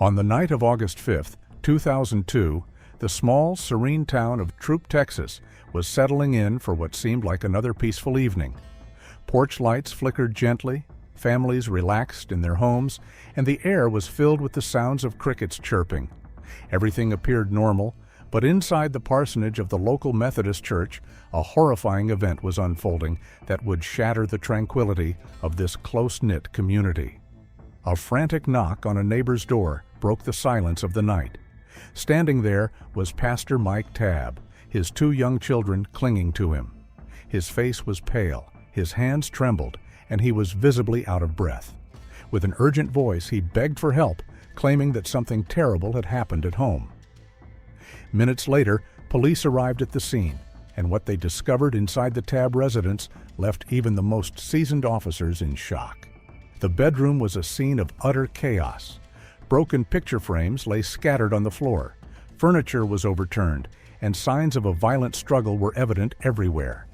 On the night of August 5, 2002, the small, serene town of Troop, Texas, was settling in for what seemed like another peaceful evening. Porch lights flickered gently, families relaxed in their homes, and the air was filled with the sounds of crickets chirping. Everything appeared normal, but inside the parsonage of the local Methodist church, a horrifying event was unfolding that would shatter the tranquility of this close-knit community. A frantic knock on a neighbor's door broke the silence of the night. Standing there was Pastor Marla Tab, his 2 young children clinging to him. His face was pale, his hands trembled, and he was visibly out of breath. With an urgent voice, he begged for help, claiming that something terrible had happened at home. Minutes later, police arrived at the scene, and what they discovered inside the Tab residence left even the most seasoned officers in shock. The bedroom was a scene of utter chaos. Broken picture frames lay scattered on the floor. Furniture was overturned, and signs of a violent struggle were evident everywhere.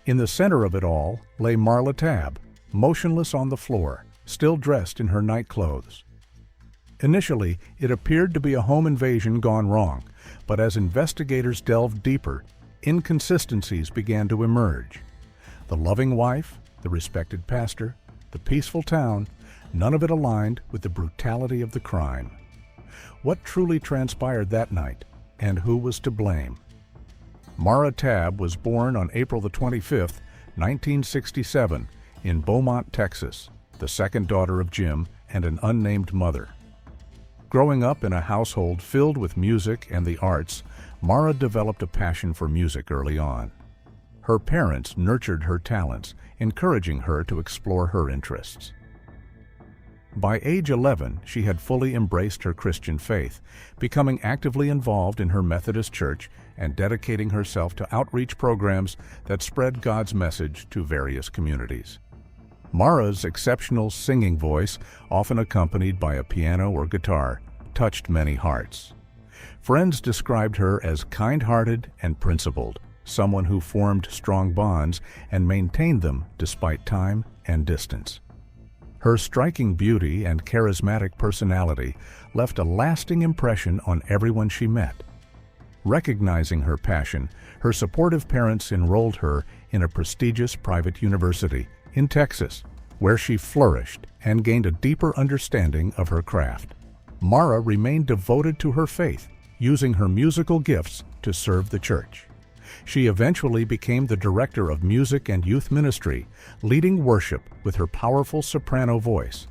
In the center of it all lay Marla Tab, motionless on the floor, still dressed in her nightclothes. Initially, it appeared to be a home invasion gone wrong, but as investigators delved deeper, inconsistencies began to emerge. The loving wife, the respected pastor, the peaceful town, none of it aligned with the brutality of the crime. What truly transpired that night, and who was to blame? Marla Tab was born on April 25, 1967, in Beaumont, Texas, the second daughter of Jim and an unnamed mother. Growing up in a household filled with music and the arts, Marla developed a passion for music early on. Her parents nurtured her talents, encouraging her to explore her interests. By age 11, she had fully embraced her Christian faith, becoming actively involved in her Methodist church and dedicating herself to outreach programs that spread God's message to various communities. Marla's exceptional singing voice, often accompanied by a piano or guitar, touched many hearts. Friends described her as kind-hearted and principled, someone who formed strong bonds and maintained them despite time and distance. Her striking beauty and charismatic personality left a lasting impression on everyone she met. Recognizing her passion, her supportive parents enrolled her in a prestigious private university in Texas, where she flourished and gained a deeper understanding of her craft. Marla remained devoted to her faith, using her musical gifts to serve the church. She eventually became the director of music and youth ministry, leading worship with her powerful soprano voice.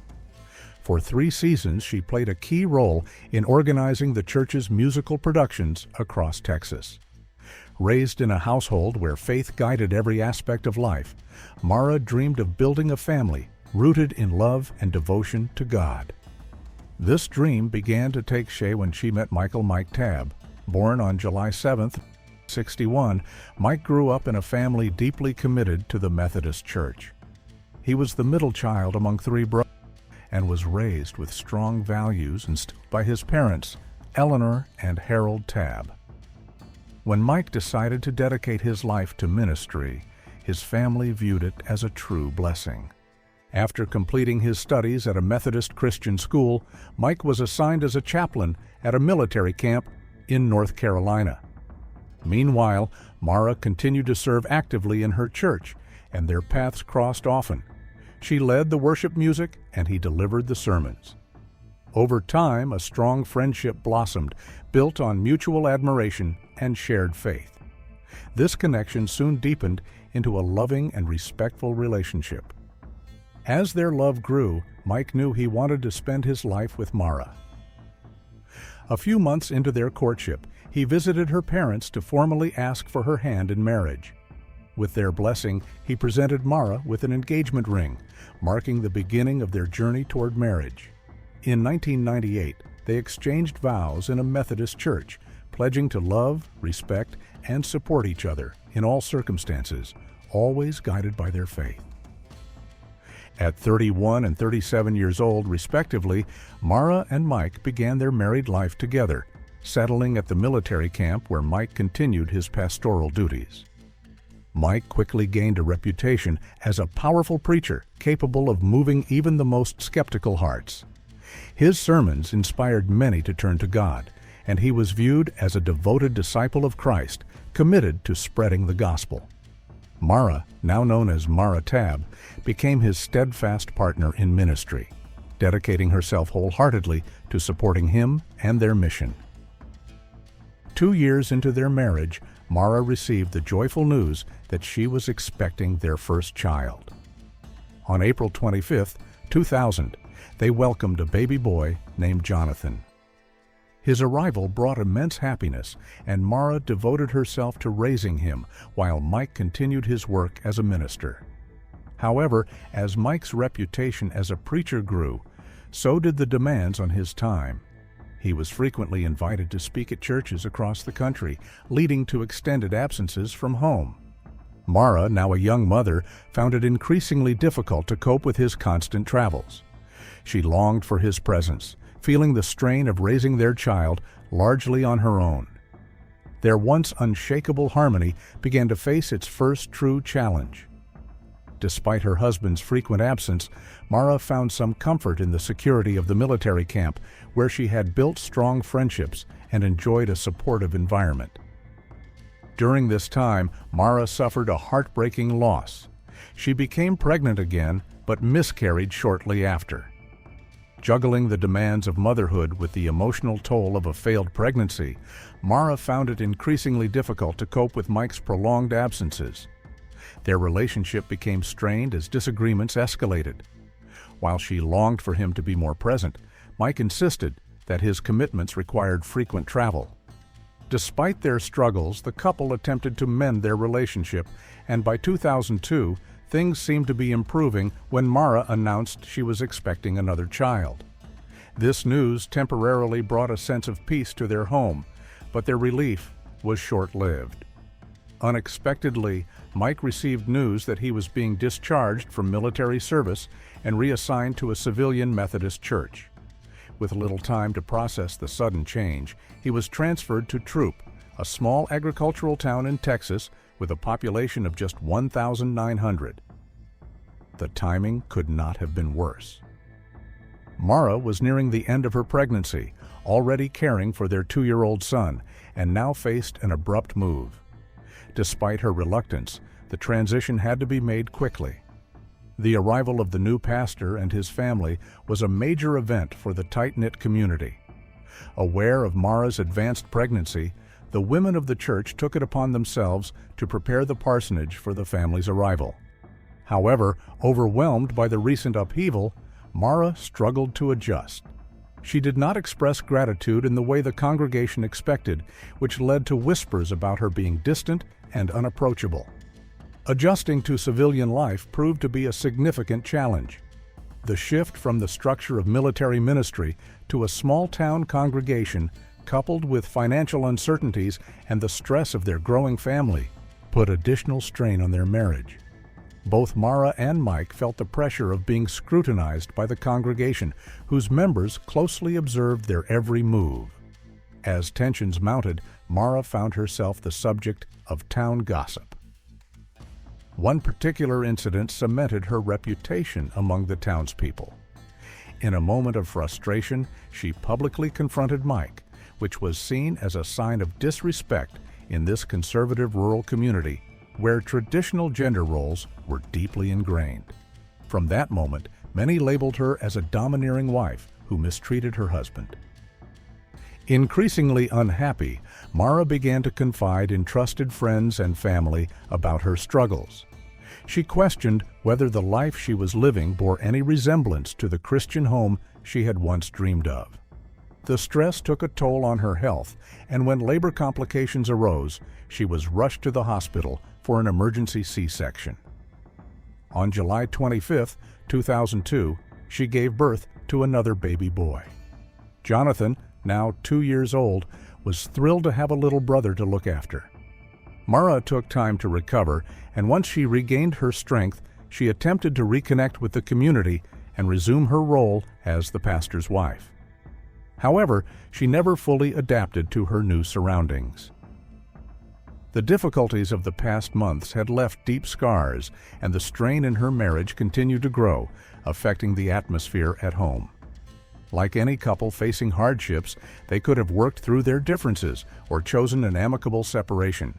For 3 seasons, she played a key role in organizing the church's musical productions across Texas. Raised in a household where faith guided every aspect of life, Marla dreamed of building a family rooted in love and devotion to God. This dream began to take shape when she met Marla Tab. Born on July 7, 1961, Mike grew up in a family deeply committed to the Methodist Church. He was the middle child among 3 brothers and was raised with strong values instilled by his parents, Eleanor and Harold Tab. When Mike decided to dedicate his life to ministry, his family viewed it as a true blessing. After completing his studies at a Methodist Christian school, Mike was assigned as a chaplain at a military camp in North Carolina. Meanwhile, Marla continued to serve actively in her church, and their paths crossed often. She led the worship music, and he delivered the sermons. Over time, a strong friendship blossomed, built on mutual admiration and shared faith. This connection soon deepened into a loving and respectful relationship. As their love grew, Mike knew he wanted to spend his life with Marla. A few months into their courtship, he visited her parents to formally ask for her hand in marriage. With their blessing, he presented Marla with an engagement ring, marking the beginning of their journey toward marriage. In 1998, they exchanged vows in a Methodist church, pledging to love, respect, and support each other in all circumstances, always guided by their faith. At 31 and 37 years old, respectively, Marla and Mike began their married life together, settling at the military camp where Mike continued his pastoral duties. Mike quickly gained a reputation as a powerful preacher capable of moving even the most skeptical hearts. His sermons inspired many to turn to God, and he was viewed as a devoted disciple of Christ, committed to spreading the gospel. Marla, now known as Marla Tab, became his steadfast partner in ministry, dedicating herself wholeheartedly to supporting him and their mission. 2 years into their marriage, Marla received the joyful news that she was expecting their first child. On April 25, 2000, they welcomed a baby boy named Jonathan. His arrival brought immense happiness, and Marla devoted herself to raising him while Mike continued his work as a minister. However, as Mike's reputation as a preacher grew, so did the demands on his time. He was frequently invited to speak at churches across the country, leading to extended absences from home. Marla, now a young mother, found it increasingly difficult to cope with his constant travels. She longed for his presence, feeling the strain of raising their child largely on her own. Their once unshakable harmony began to face its first true challenge. Despite her husband's frequent absence, Marla found some comfort in the security of the military camp, where she had built strong friendships and enjoyed a supportive environment. During this time, Marla suffered a heartbreaking loss. She became pregnant again, but miscarried shortly after. Juggling the demands of motherhood with the emotional toll of a failed pregnancy, Marla found it increasingly difficult to cope with Mike's prolonged absences. Their relationship became strained as disagreements escalated. While she longed for him to be more present, Mike insisted that his commitments required frequent travel. Despite their struggles, the couple attempted to mend their relationship, and by 2002, things seemed to be improving when Marla announced she was expecting another child. This news temporarily brought a sense of peace to their home, but their relief was short-lived. Unexpectedly, Mike received news that he was being discharged from military service and reassigned to a civilian Methodist church. With little time to process the sudden change, he was transferred to Troop, a small agricultural town in Texas with a population of just 1,900. The timing could not have been worse. Marla was nearing the end of her pregnancy, already caring for their 2-year-old son, and now faced an abrupt move. Despite her reluctance, the transition had to be made quickly. The arrival of the new pastor and his family was a major event for the tight-knit community. Aware of Marla's advanced pregnancy, the women of the church took it upon themselves to prepare the parsonage for the family's arrival. However, overwhelmed by the recent upheaval, Marla struggled to adjust. She did not express gratitude in the way the congregation expected, which led to whispers about her being distant and unapproachable. Adjusting to civilian life proved to be a significant challenge. The shift from the structure of military ministry to a small-town congregation, coupled with financial uncertainties and the stress of their growing family, put additional strain on their marriage. Both Marla and Mike felt the pressure of being scrutinized by the congregation, whose members closely observed their every move. As tensions mounted, Marla found herself the subject of town gossip. One particular incident cemented her reputation among the townspeople. In a moment of frustration, she publicly confronted Mike, which was seen as a sign of disrespect in this conservative rural community where traditional gender roles were deeply ingrained. From that moment, many labeled her as a domineering wife who mistreated her husband. Increasingly unhappy, Marla began to confide in trusted friends and family about her struggles. She questioned whether the life she was living bore any resemblance to the Christian home she had once dreamed of. The stress took a toll on her health, and when labor complications arose, she was rushed to the hospital for an emergency C-section. On July 25, 2002, she gave birth to another baby boy. Jonathan, now 2 years old, was thrilled to have a little brother to look after. Marla took time to recover, and once she regained her strength, she attempted to reconnect with the community and resume her role as the pastor's wife. However, she never fully adapted to her new surroundings. The difficulties of the past months had left deep scars, and the strain in her marriage continued to grow, affecting the atmosphere at home. Like any couple facing hardships, they could have worked through their differences or chosen an amicable separation.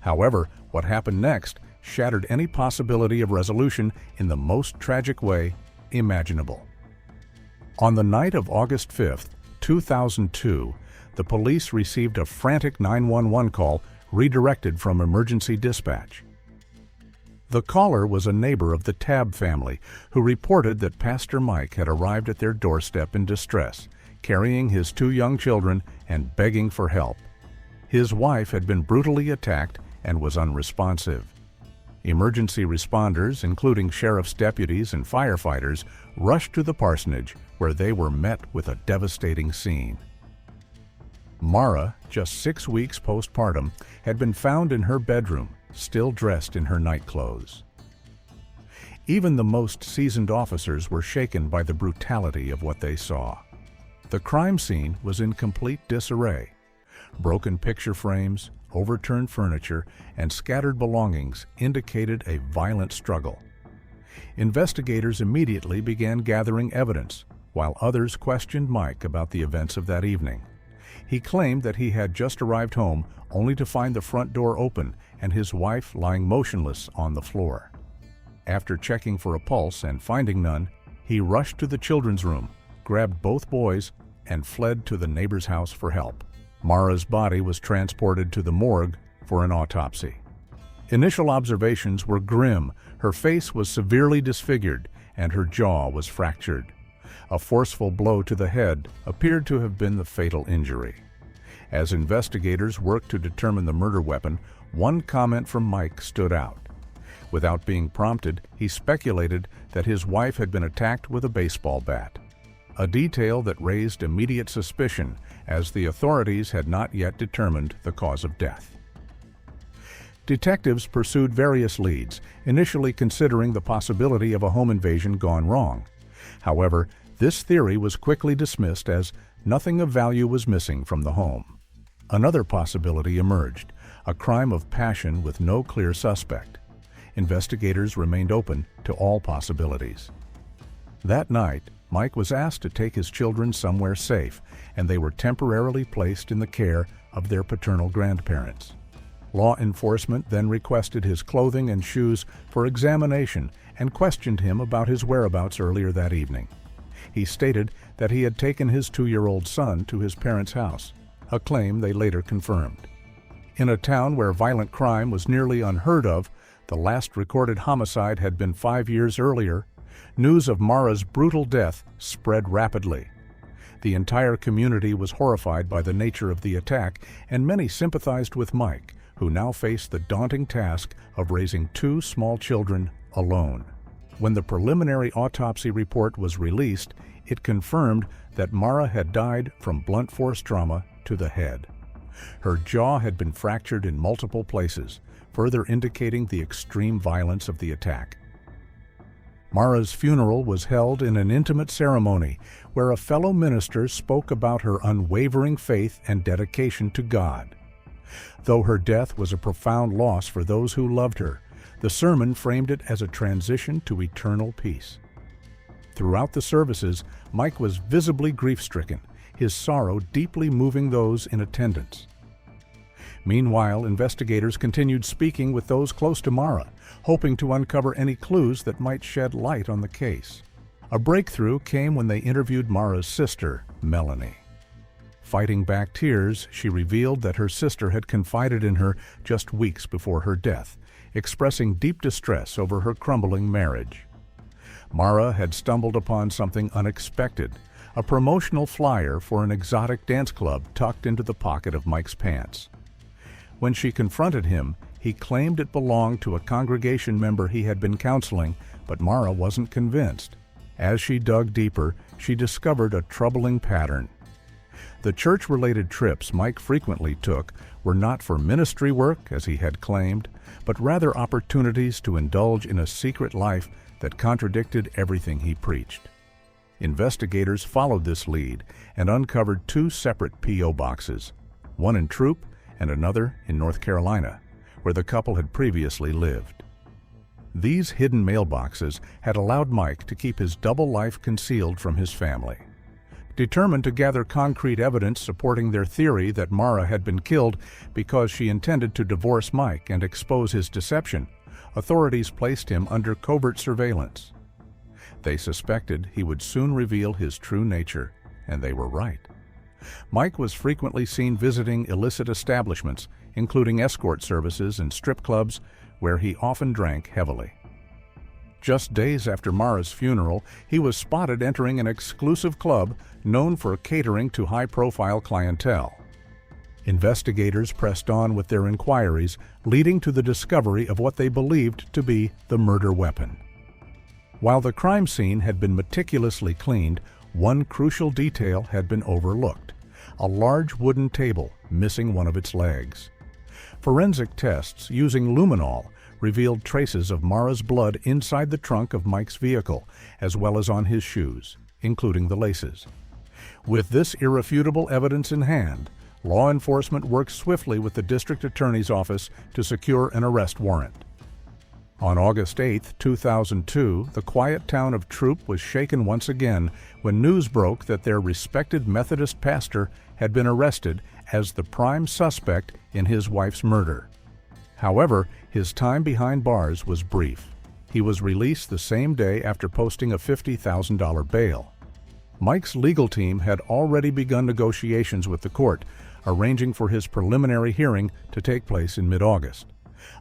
However, what happened next shattered any possibility of resolution in the most tragic way imaginable. On the night of August 5, 2002, the police received a frantic 911 call redirected from emergency dispatch. The caller was a neighbor of the Tab family who reported that Pastor Mike had arrived at their doorstep in distress, carrying his 2 young children and begging for help. His wife had been brutally attacked and was unresponsive. Emergency responders, including sheriff's deputies and firefighters, rushed to the parsonage where they were met with a devastating scene. Marla, just 6 weeks postpartum, had been found in her bedroom, still dressed in her nightclothes. Even the most seasoned officers were shaken by the brutality of what they saw. The crime scene was in complete disarray. Broken picture frames, overturned furniture, and scattered belongings indicated a violent struggle. Investigators immediately began gathering evidence, while others questioned Mike about the events of that evening. He claimed that he had just arrived home only to find the front door open and his wife lying motionless on the floor. After checking for a pulse and finding none, he rushed to the children's room, grabbed both boys, and fled to the neighbor's house for help. Marla's body was transported to the morgue for an autopsy. Initial observations were grim. Her face was severely disfigured and her jaw was fractured. A forceful blow to the head appeared to have been the fatal injury. As investigators worked to determine the murder weapon, one comment from Mike stood out. Without being prompted, he speculated that his wife had been attacked with a baseball bat, a detail that raised immediate suspicion as the authorities had not yet determined the cause of death. Detectives pursued various leads, initially considering the possibility of a home invasion gone wrong. However, this theory was quickly dismissed as nothing of value was missing from the home. Another possibility emerged, a crime of passion with no clear suspect. Investigators remained open to all possibilities. That night, Mike was asked to take his children somewhere safe, and they were temporarily placed in the care of their paternal grandparents. Law enforcement then requested his clothing and shoes for examination and questioned him about his whereabouts earlier that evening. He stated that he had taken his 2-year-old son to his parents' house, a claim they later confirmed. In a town where violent crime was nearly unheard of, the last recorded homicide had been 5 years earlier, news of Marla's brutal death spread rapidly. The entire community was horrified by the nature of the attack, and many sympathized with Mike, who now faced the daunting task of raising 2 small children alone. When the preliminary autopsy report was released, it confirmed that Marla had died from blunt force trauma to the head. Her jaw had been fractured in multiple places, further indicating the extreme violence of the attack. Marla's funeral was held in an intimate ceremony where a fellow minister spoke about her unwavering faith and dedication to God. Though her death was a profound loss for those who loved her, the sermon framed it as a transition to eternal peace. Throughout the services, Mike was visibly grief-stricken, his sorrow deeply moving those in attendance. Meanwhile, investigators continued speaking with those close to Marla, hoping to uncover any clues that might shed light on the case. A breakthrough came when they interviewed Marla's sister, Melanie. Fighting back tears, she revealed that her sister had confided in her just weeks before her death, expressing deep distress over her crumbling marriage. Marla had stumbled upon something unexpected, a promotional flyer for an exotic dance club tucked into the pocket of Mike's pants. When she confronted him, he claimed it belonged to a congregation member he had been counseling, but Marla wasn't convinced. As she dug deeper, she discovered a troubling pattern. The church-related trips Mike frequently took were not for ministry work, as he had claimed, but rather opportunities to indulge in a secret life that contradicted everything he preached. Investigators followed this lead and uncovered 2 separate P.O. boxes, one in Troop and another in North Carolina, where the couple had previously lived. These hidden mailboxes had allowed Mike to keep his double life concealed from his family. Determined to gather concrete evidence supporting their theory that Marla had been killed because she intended to divorce Mike and expose his deception, authorities placed him under covert surveillance. They suspected he would soon reveal his true nature, and they were right. Mike was frequently seen visiting illicit establishments, including escort services and strip clubs, where he often drank heavily. Just days after Marla's funeral, he was spotted entering an exclusive club known for catering to high-profile clientele. Investigators pressed on with their inquiries, leading to the discovery of what they believed to be the murder weapon. While the crime scene had been meticulously cleaned, one crucial detail had been overlooked: a large wooden table missing one of its legs. Forensic tests using luminol revealed traces of Marla's blood inside the trunk of Mike's vehicle, as well as on his shoes, including the laces. With this irrefutable evidence in hand, law enforcement worked swiftly with the district attorney's office to secure an arrest warrant. On August 8, 2002, the quiet town of Troop was shaken once again when news broke that their respected Methodist pastor had been arrested as the prime suspect in his wife's murder. However, his time behind bars was brief. He was released the same day after posting a $50,000 bail. Mike's legal team had already begun negotiations with the court, arranging for his preliminary hearing to take place in mid-August.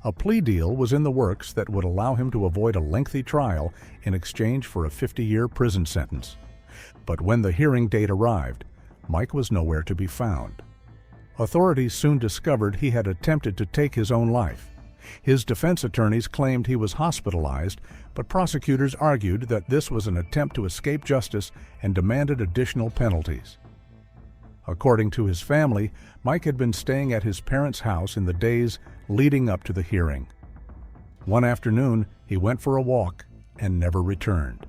A plea deal was in the works that would allow him to avoid a lengthy trial in exchange for a 50-year prison sentence. But when the hearing date arrived, Mike was nowhere to be found. Authorities soon discovered he had attempted to take his own life. His defense attorneys claimed he was hospitalized, but prosecutors argued that this was an attempt to escape justice and demanded additional penalties. According to his family, Mike had been staying at his parents' house in the days leading up to the hearing. One afternoon, he went for a walk and never returned.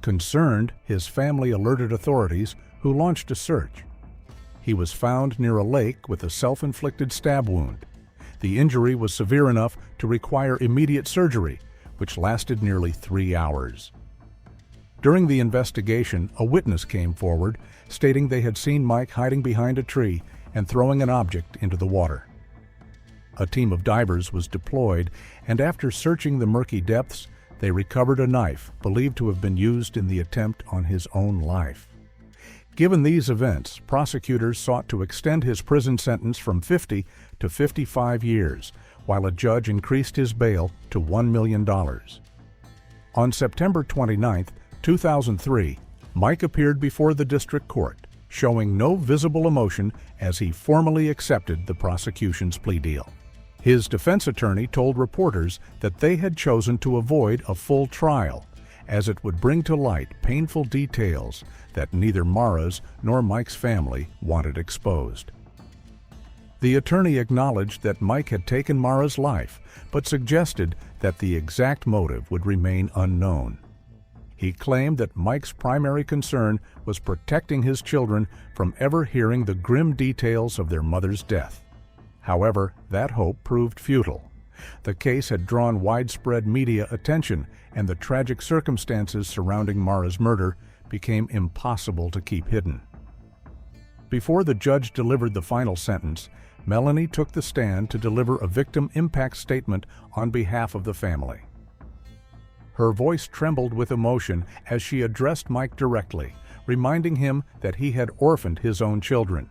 Concerned, his family alerted authorities, who launched a search. He was found near a lake with a self-inflicted stab wound. The injury was severe enough to require immediate surgery, which lasted nearly 3 hours. During the investigation, a witness came forward, stating they had seen Mike hiding behind a tree and throwing an object into the water. A team of divers was deployed, and after searching the murky depths, they recovered a knife believed to have been used in the attempt on his own life. Given these events, prosecutors sought to extend his prison sentence from 50 to 55 years, while a judge increased his bail to $1 million. On September 29, 2003, Mike appeared before the district court, showing no visible emotion as he formally accepted the prosecution's plea deal. His defense attorney told reporters that they had chosen to avoid a full trial, as it would bring to light painful details that neither Marla's nor Mike's family wanted exposed. The attorney acknowledged that Mike had taken Marla's life, but suggested that the exact motive would remain unknown. He claimed that Mike's primary concern was protecting his children from ever hearing the grim details of their mother's death. However, that hope proved futile. The case had drawn widespread media attention, and the tragic circumstances surrounding Marla's murder became impossible to keep hidden. Before the judge delivered the final sentence, Melanie took the stand to deliver a victim impact statement on behalf of the family. Her voice trembled with emotion as she addressed Mike directly, reminding him that he had orphaned his own children.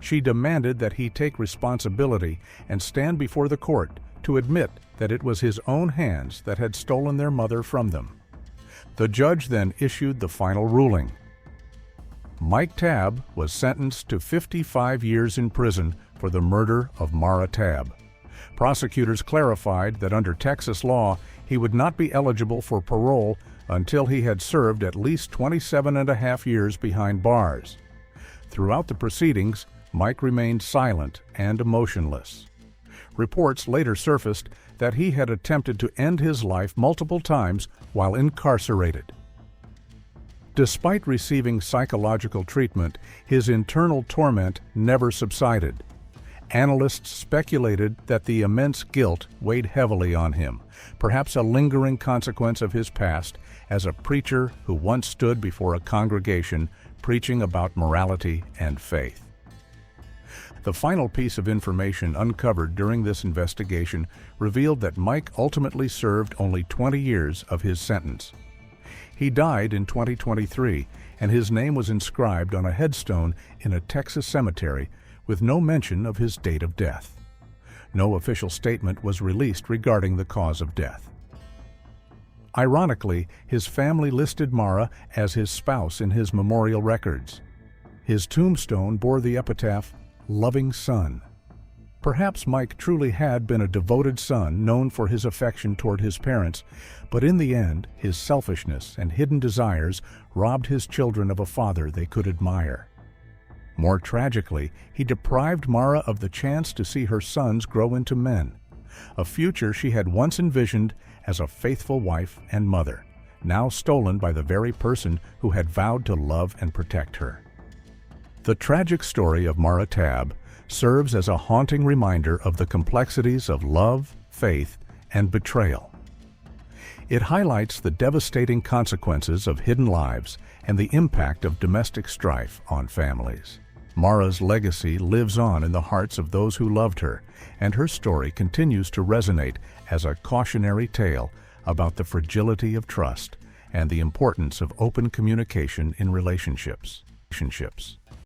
She demanded that he take responsibility and stand before the court to admit that it was his own hands that had stolen their mother from them. The judge then issued the final ruling. Mike Tab was sentenced to 55 years in prison for the murder of Marla Tab. Prosecutors clarified that under Texas law, he would not be eligible for parole until he had served at least 27.5 years behind bars. Throughout the proceedings, Mike remained silent and emotionless. Reports later surfaced that he had attempted to end his life multiple times while incarcerated. Despite receiving psychological treatment, his internal torment never subsided. Analysts speculated that the immense guilt weighed heavily on him, perhaps a lingering consequence of his past as a preacher who once stood before a congregation preaching about morality and faith. The final piece of information uncovered during this investigation revealed that Mike ultimately served only 20 years of his sentence. He died in 2023, and his name was inscribed on a headstone in a Texas cemetery with no mention of his date of death. No official statement was released regarding the cause of death. Ironically, his family listed Marla as his spouse in his memorial records. His tombstone bore the epitaph, "Loving Son." Perhaps Mike truly had been a devoted son known for his affection toward his parents, but in the end, his selfishness and hidden desires robbed his children of a father they could admire. More tragically, he deprived Marla of the chance to see her sons grow into men, a future she had once envisioned as a faithful wife and mother, now stolen by the very person who had vowed to love and protect her. The tragic story of Marla Tab serves as a haunting reminder of the complexities of love, faith, and betrayal. It highlights the devastating consequences of hidden lives and the impact of domestic strife on families. Marla's legacy lives on in the hearts of those who loved her, and her story continues to resonate as a cautionary tale about the fragility of trust and the importance of open communication in relationships.